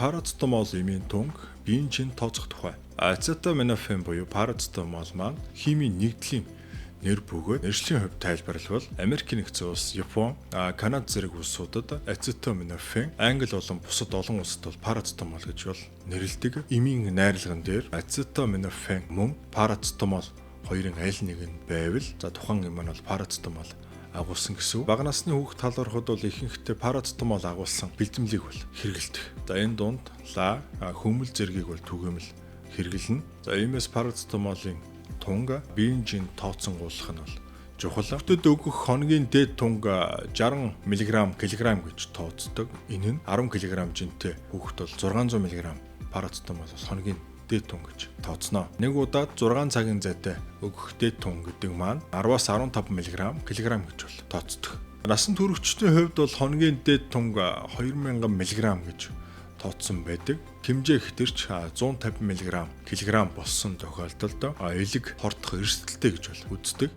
парацетамол эмийн тунг биеийн чинь тооцох тухай. Ацетаминофен буюу парацетамол маань химийн нэгдлийн нэр бөгөөд нэршлийн хувьд тайлбарлавал Америк нэгдсэн улс, Япон, Канада зэрэг улсуудад ацетаминофен, Англи болон бусад олон улсад бол парацетамол гэж бол нэрлэдэг. Эмийн найрлаган дээр ацетаминофен мөн парацетамол хоёрын аль нэг нь байвал тухайн юм нь бол парацетамол агуулсан гэсэн. Бага насны хүүхэд талаархад бол ихэнхдээ парацетамол агуулсан бэлтгэлийг бол хэрэглэдэг. Энэ дунд хүмүл зэргийг бол түгээмэл хэрэглэнэ. Иймээс парацетамолын тунга биеийн чинь тооцонгуулах нь бол чухал. Хүүхдэд өгөх хоногийн дээд тунга 60 мг кг гэж тооцдог. Энэ нь 10 кг жинтэй хүүхэд бол 600 мг парацетамол хоногийн дээд тун гэж тооцноо. Нэг удаад 6 цагийн зайтай өгөх дээд тун гэдэг маань 10-аас 15 мг гэж бол тооцдог. Насан туршидчдийн хувьд бол хоногийн дээд тунга 2000 мг гэж тооцсон байдаг. Хэмжээ ихтэрч 150 мг кг болсон тохиолдолд элэг хортох эрсдэлтэй гэж бол үздэг.